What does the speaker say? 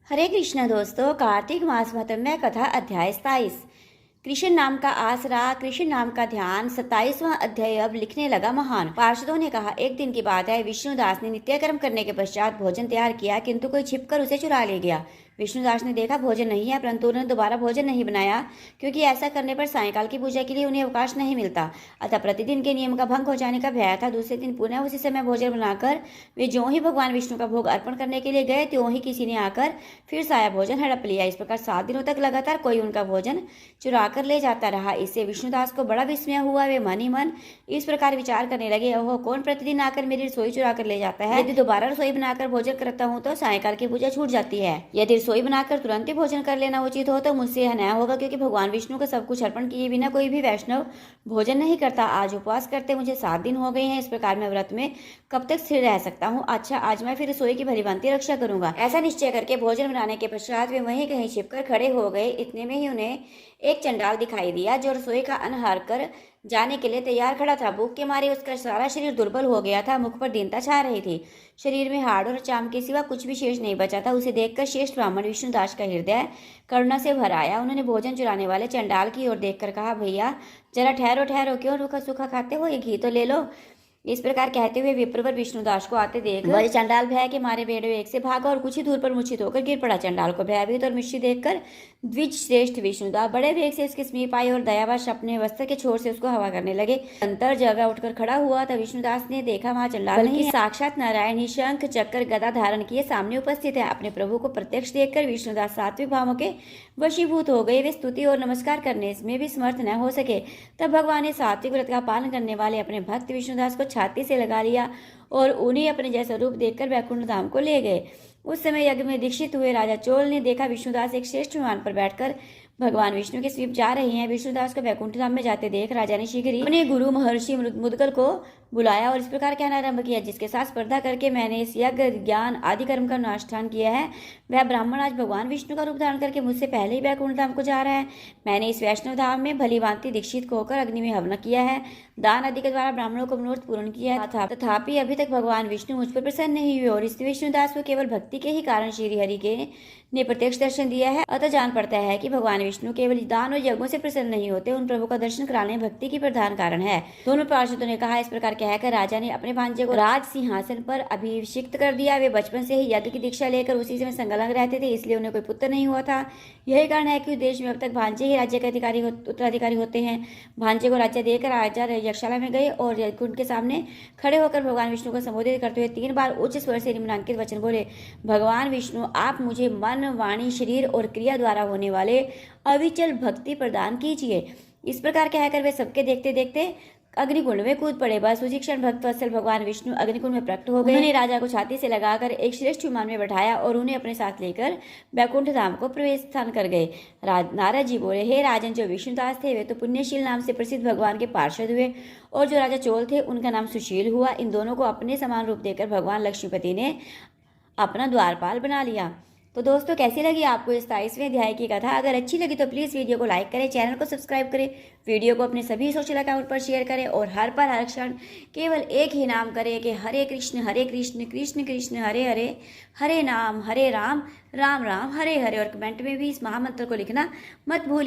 हरे कृष्ण दोस्तों, कार्तिक मास महात्म्य कथा अध्याय 27। कृष्ण नाम का आसरा, कृष्ण नाम का ध्यान। 27वां अध्याय अब लिखने लगा महान। पार्षदों ने कहा, एक दिन की बात है, विष्णुदास ने नित्य कर्म करने के पश्चात भोजन तैयार किया, किंतु कोई छिपकर उसे चुरा ले गया। विष्णुदास ने देखा भोजन नहीं है, परंतु उन्होंने दोबारा भोजन नहीं बनाया, क्योंकि ऐसा करने पर सायंकाल की पूजा के लिए उन्हें अवकाश नहीं मिलता। अतः प्रतिदिन के नियम का भंग हो जाने का भय था। दूसरे दिन पुनः उसी समय भोजन बनाकर वे ज्यों ही भगवान विष्णु का भोग अर्पण करने के लिए गए, त्यों ही किसी ने आकर फिर साया भोजन हड़प लिया। इस प्रकार 7 दिनों तक लगातार कोई उनका भोजन चुरा कर ले जाता रहा। इससे विष्णुदास को बड़ा विस्मय हुआ। वे मन ही मन इस प्रकार विचार करने लगे, ओहो, कौन प्रतिदिन आकर मेरी रसोई चुरा कर ले जाता है। यदि दोबारा रसोई बनाकर भोजन करता हूँ तो सायंकाल की पूजा छूट जाती है। यदि रसोई बनाकर तुरंत ही भोजन कर लेना उचित हो तो मुझसे यह नया होगा, क्योंकि भगवान विष्णु को सब कुछ अर्पण किए बिना कोई भी वैष्णव भोजन नहीं करता। आज उपवास करते मुझे 7 दिन हो गए हैं। इस प्रकार मैं व्रत में कब तक स्थिर रह सकता हूँ। अच्छा, आज मैं फिर रसोई की भलीभांति रक्षा करूंगा। ऐसा निश्चय करके भोजन बनाने के पश्चात वे वहीं कहीं छिपकर खड़े हो गए। इतने में ही उन्हें एक चंडाल दिखाई दिया, जो रसोई का अन्न हार कर जाने के लिए तैयार खड़ा था। भूख के मारे उसका सारा शरीर दुर्बल हो गया था, मुख पर दीनता छा रही थी। शरीर में हाड़ और चाम के सिवा कुछ भी शेष नहीं बचा था। उसे देखकर श्रेष्ठ ब्राह्मण विष्णुदास का हृदय करुणा से भर आया। उन्होंने भोजन चुराने वाले चंडाल की ओर देखकर कहा, भैया जरा ठहरो ठहरो, क्यों रूखा सूखा खाते हो, ये घी तो ले लो। इस प्रकार कहते हुए विप्रवर विष्णुदास को आते देख वह चंडाल भय के मारे बेड़े एक से भागा और कुछ ही दूर पर मूर्छित होकर गिर पड़ा। चंडाल को भयभीत और मिश्री देखकर द्विज श्रेष्ठ विष्णुदास बड़े वेग से उसके समीप आए और दयावश अपने वस्त्र के छोर से उसको हवा करने लगे। अंतर जगह उठकर खड़ा हुआ था। विष्णुदास ने देखा वहां चंडाल नहीं, साक्षात नारायण ही शंख चक्र गदा धारण किए सामने उपस्थित है। अपने प्रभु को प्रत्यक्ष देखकर विष्णुदास सात्विक भावों के वशीभूत हो गए। वे स्तुति और नमस्कार करने में भी समर्थ न हो सके। तब भगवान ने सात्विक व्रत का पालन करने वाले अपने भक्त विष्णुदास को छाती से लगा लिया और उन्हें अपने जैसा रूप देखकर वैकुंठ धाम को ले गए। उस समय यज्ञ में दीक्षित हुए राजा चोल ने देखा विष्णुदास एक श्रेष्ठ विमान पर बैठकर भगवान विष्णु के समीप जा रहे हैं। विष्णुदास को वैकुंठ धाम में जाते देख राजा ने शीघ्र ही अपने गुरु महर्षि मुदगल को बुलाया और इस प्रकार कहना आरंभ किया, जिसके साथ स्पर्धा करके मैंने इस यज्ञ ज्ञान आदि कर्म का अनुष्ठान किया है, वह ब्राह्मण आज भगवान विष्णु का रूप धारण करके मुझसे पहले ही वैकुंठ धाम को जा रहा है। मैंने इस वैष्णव धाम में भली भांति दीक्षित होकर अग्नि में हवन किया है, दान आदि के द्वारा ब्राह्मणों को मनोरथ पूर्ण किया था, तथापि अभी तक भगवान विष्णु मुझ पर प्रसन्न नहीं हुए और इस विष्णुदास को केवल भक्ति के ही कारण श्री हरि के ने प्रत्यक्ष दर्शन दिया है। अतः जान पड़ता है कि भगवान विष्णु केवल दान और यज्ञों से प्रसन्न नहीं होते, उन प्रभु का दर्शन कराने भक्ति की प्रधान कारण है। दोनों पार्षदों ने कहा। इस प्रकार कहकर राजा ने अपने भांजे को राज सिंहासन पर अभिषिक्त कर दिया। वे बचपन से ही यज्ञ की दीक्षा लेकर उसी में संलग्न रहते थे, इसलिए उन्हें कोई पुत्र नहीं हुआ था। यही कारण है कि उस देश में अब तक भांजे ही राज्य के उत्तराधिकारी होते हैं। भांजे को राज्य देकर राजा यक्षशाला में गए और यज्ञकुंड के सामने खड़े होकर भगवान विष्णु को संबोधित करते हुए 3 बार उच्च स्वर से निम्नांकित वचन बोले, भगवान विष्णु, आप मुझे मन, वाणी, शरीर और क्रिया द्वारा होने वाले अविचल भक्ति प्रदान कीजिए। इस प्रकार कहकर वे सबके देखते देखते अग्निकुंड में कूद पड़े। बस उसी क्षण भक्त वत्सल भगवान विष्णु अग्निकुंड में प्रकट हो गए। उन्होंने राजा को छाती से लगाकर एक श्रेष्ठ विमान में बैठाया और उन्हें अपने साथ लेकर वैकुंठ धाम को प्रवेश स्थान कर गए। नारद जी बोले, हे राजन, जो विष्णुदास थे वे तो पुण्यशील नाम से प्रसिद्ध भगवान के पार्षद हुए और जो राजा चोल थे उनका नाम सुशील हुआ। इन दोनों को अपने समान रूप देकर भगवान लक्ष्मीपति ने अपना द्वारपाल बना लिया। तो दोस्तों, कैसी लगी आपको इस 27वें अध्याय की कथा? अगर अच्छी लगी तो प्लीज़ वीडियो को लाइक करें, चैनल को सब्सक्राइब करें, वीडियो को अपने सभी सोशल अकाउंट पर शेयर करें और हर पर हर क्षण केवल एक ही नाम करें कि हरे कृष्ण कृष्ण कृष्ण हरे हरे, हरे राम राम राम हरे हरे। और कमेंट में भी इस महामंत्र को लिखना मत भूलिए।